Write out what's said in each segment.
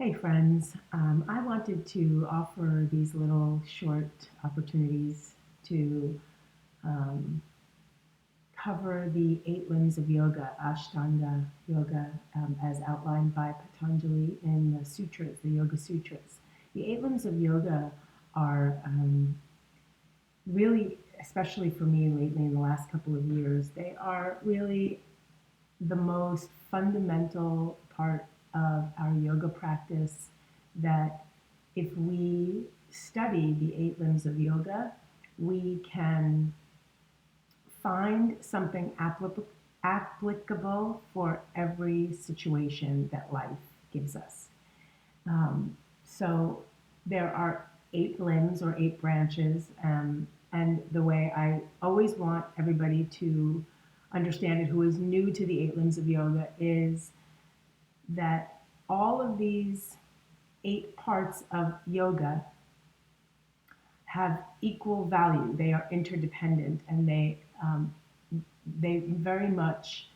Hey friends, I wanted to offer these little short opportunities to um, cover the eight limbs of yoga, Ashtanga yoga, as outlined by Patanjali in the sutras, the Yoga Sutras. The eight limbs of yoga are really, especially for me lately in the last couple of years, they are really the most fundamental part of our yoga practice that if we study the eight limbs of yoga, we can find something applicable for every situation that life gives us. Um, so there are eight limbs or eight branches, and the way I always want everybody to understand it who is new to the eight limbs of yoga is that all of these eight parts of yoga have equal value. They are interdependent, and they very much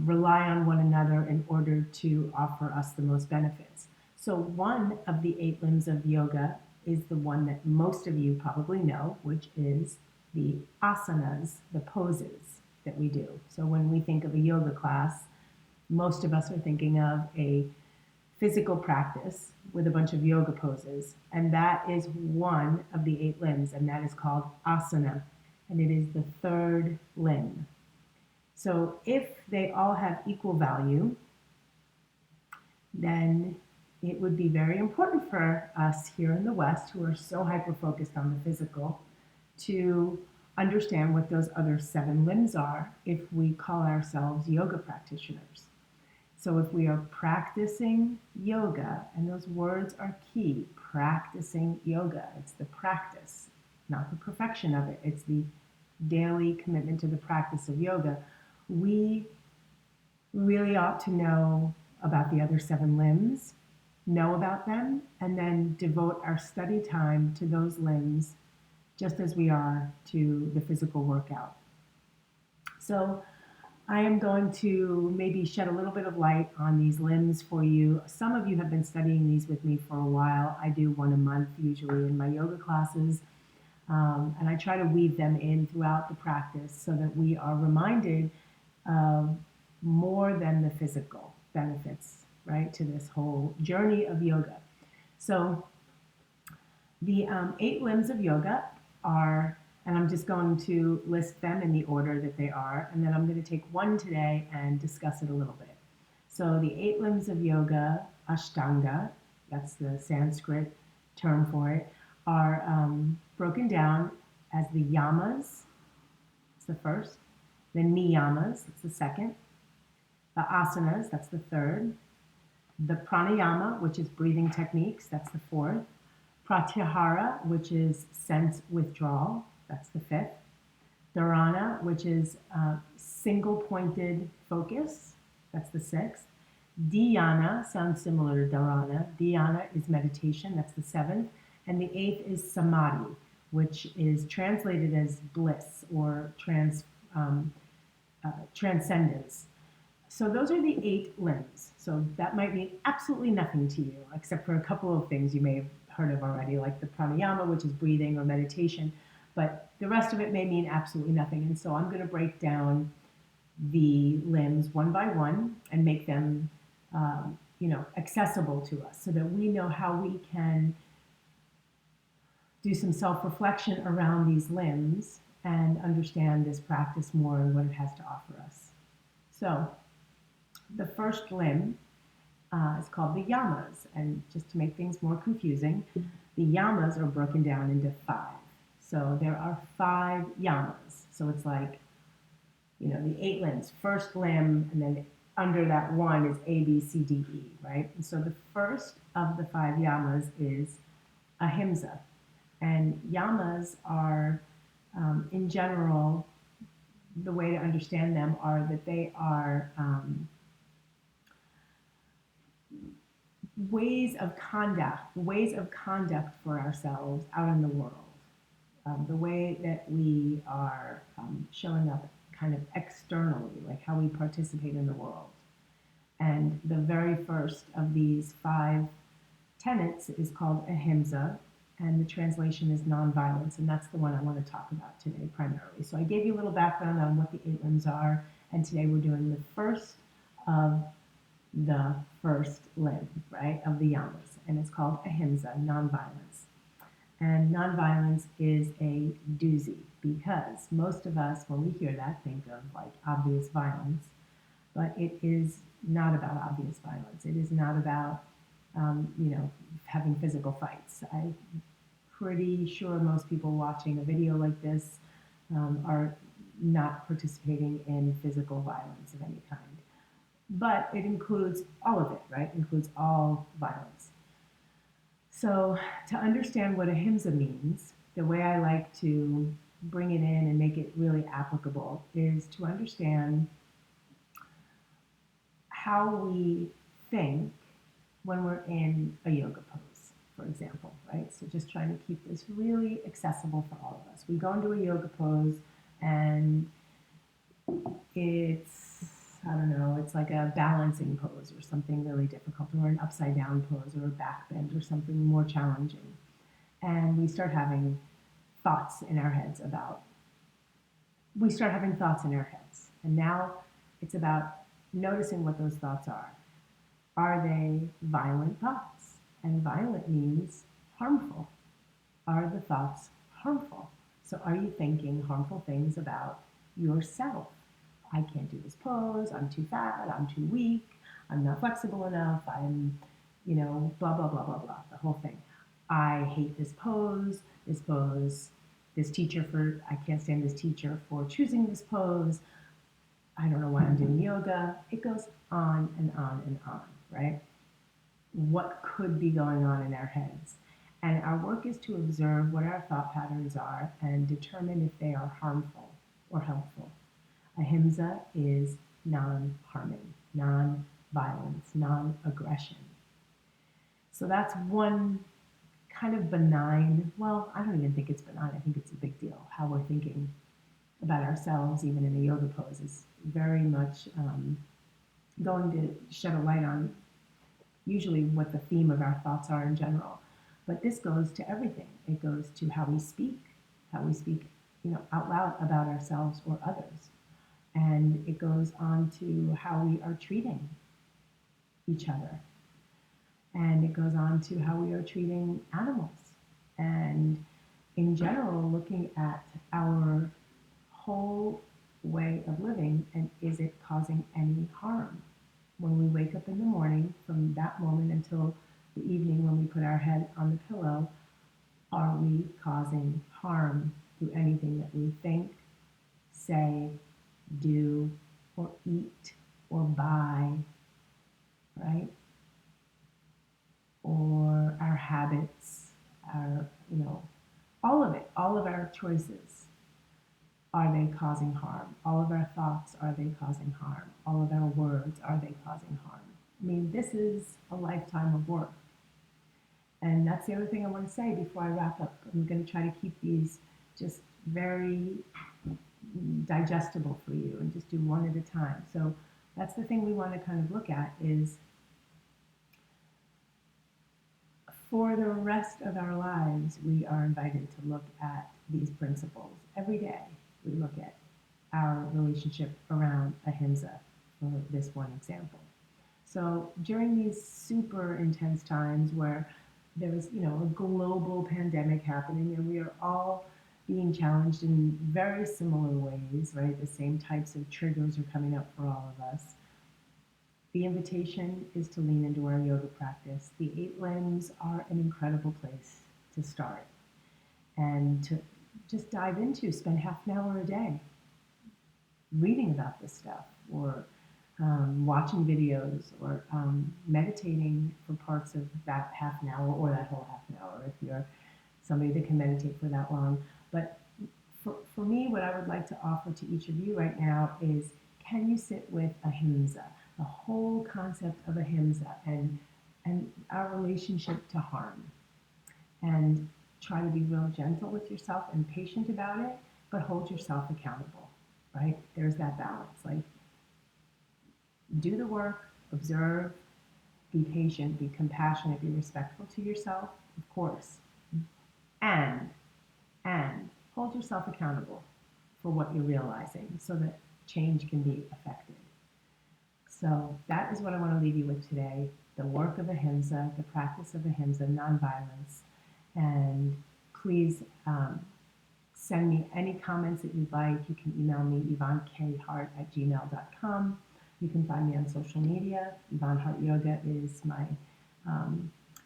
rely on one another in order to offer us the most benefits. So one of the eight limbs of yoga is the one that most of you probably know, which is the asanas, the poses that we do. So when we think of a yoga class, most of us are thinking of a physical practice with a bunch of yoga poses, and that is one of the eight limbs, and that is called asana, and it is the third limb. So if they all have equal value, then it would be very important for us here in the West, who are so hyper focused on the physical, to understand what those other seven limbs are if we call ourselves yoga practitioners. So if we are practicing yoga, and those words are key, practicing yoga, it's the practice, not the perfection of it, it's the daily commitment to the practice of yoga. We really ought to know about the other seven limbs, know about them, and then devote our study time to those limbs just as we are to the physical workout. So I am going to maybe shed a little bit of light on these limbs for you. Some of you have been studying these with me for a while. I do one a month usually in my yoga classes, and I try to weave them in throughout the practice so that we are reminded of more than the physical benefits, right, to this whole journey of yoga. So the eight limbs of yoga are, and I'm just going to list them in the order that they are, and then I'm going to take one today and discuss it a little bit. So the eight limbs of yoga, Ashtanga, that's the Sanskrit term for it, are broken down as the yamas, it's the first, the niyamas, that's the second, the asanas, that's the third, the pranayama, which is breathing techniques, that's the fourth, pratyahara, which is sense withdrawal, that's the fifth, dharana, which is single pointed focus, that's the sixth, dhyana sounds similar to dharana, dhyana is meditation, that's the seventh, and the eighth is samadhi, which is translated as bliss or transcendence. So those are the eight limbs. So that might mean absolutely nothing to you, except for a couple of things you may have heard of already, like the pranayama, which is breathing or meditation. But the rest of it may mean absolutely nothing. And so I'm going to break down the limbs one by one and make them, accessible to us, so that we know how we can do some self-reflection around these limbs and understand this practice more and what it has to offer us. So the first limb is called the yamas, and just to make things more confusing, the yamas are broken down into five. So there are five yamas. So it's like, the eight limbs, first limb, and then under that one is A, B, C, D, E, right? And so the first of the five yamas is ahimsa. And yamas are, in general, the way to understand them are that they are ways of conduct for ourselves out in the world. The way that we are showing up kind of externally, like how we participate in the world. And the very first of these five tenets is called Ahimsa, and the translation is nonviolence, and that's the one I want to talk about today primarily. So I gave you a little background on what the eight limbs are, and today we're doing the first of the first limb, right, of the yamas, and it's called Ahimsa, nonviolence. And nonviolence is a doozy because most of us, when we hear that, think of like obvious violence, but it is not about obvious violence. It is not about, having physical fights. I'm pretty sure most people watching a video like this are not participating in physical violence of any kind. But it includes all of it, right? It includes all violence. So to understand what ahimsa means, the way I like to bring it in and make it really applicable is to understand how we think when we're in a yoga pose, for example, right? So just trying to keep this really accessible for all of us. We go into a yoga pose and it's, I don't know, it's like a balancing pose or something really difficult, or an upside down pose or a back bend or something more challenging. And we start having thoughts in our heads about, we start having thoughts in our heads. And now it's about noticing what those thoughts are. Are they violent thoughts? And violent means harmful. Are the thoughts harmful? So are you thinking harmful things about yourself? I can't do this pose, I'm too fat, I'm too weak, I'm not flexible enough, I'm, blah, blah, blah, blah, blah, the whole thing. I hate this pose, this teacher for, I can't stand this teacher for choosing this pose, I don't know why I'm doing yoga. It goes on and on and on, right? What could be going on in our heads? And our work is to observe what our thought patterns are and determine if they are harmful or helpful. Ahimsa is non-harming, non-violence, non-aggression. So that's one kind of benign, well, I don't even think it's benign, I think it's a big deal. How we're thinking about ourselves, even in a yoga pose, is very much going to shed a light on usually what the theme of our thoughts are in general. But this goes to everything. It goes to how we speak, out loud about ourselves or others. And it goes on to how we are treating each other. And it goes on to how we are treating animals. And in general, looking at our whole way of living, and is it causing any harm? When we wake up in the morning, from that moment until the evening when we put our head on the pillow, are we causing harm through anything that we think, say, do, or eat, or buy, right? Or our habits, all of it, all of our choices. Are they causing harm? All of our thoughts, are they causing harm? All of our words, are they causing harm? I mean, this is a lifetime of work. And that's the other thing I want to say before I wrap up. I'm going to try to keep these just very digestible for you and just do one at a time. So that's the thing we want to kind of look at is for the rest of our lives, we are invited to look at these principles every day. We look at our relationship around ahimsa, for this one example. So during these super intense times where there is, a global pandemic happening and we are all being challenged in very similar ways, right? The same types of triggers are coming up for all of us. The invitation is to lean into our yoga practice. The eight limbs are an incredible place to start and to just dive into, spend half an hour a day reading about this stuff or watching videos or meditating for parts of that half an hour or that whole half an hour if you're somebody that can meditate for that long. But for me, what I would like to offer to each of you right now is, can you sit with ahimsa, the whole concept of ahimsa and our relationship to harm, and try to be real gentle with yourself and patient about it, but hold yourself accountable, right? There's that balance. Like, do the work, observe, be patient, be compassionate, be respectful to yourself, of course, and hold yourself accountable for what you're realizing so that change can be effected. So that is what I want to leave you with today, the work of Ahimsa, the practice of Ahimsa, nonviolence. And please send me any comments that you'd like. You can email me, yvonnekhart@gmail.com. You can find me on social media. Yvonne Hart Yoga is my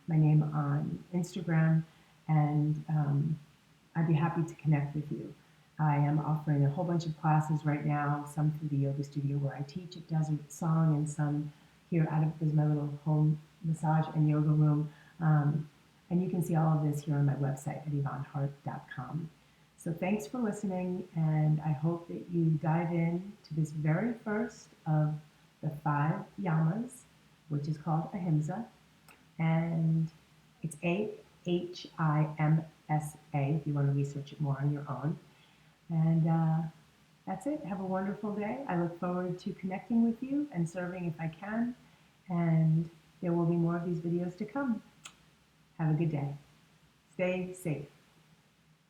name on Instagram, and I'd be happy to connect with you. I am offering a whole bunch of classes right now, some through the yoga studio where I teach at Desert Song, and some here out of there's my little home massage and yoga room. And you can see all of this here on my website at yvonnehart.com. So thanks for listening, and I hope that you dive in to this very first of the 5 yamas, which is called Ahimsa, and it's Ahimsa if you want to research it more on your own. And that's it. Have a wonderful day. I look forward to connecting with you and serving if I can, and there will be more of these videos to come. Have a good day. Stay safe.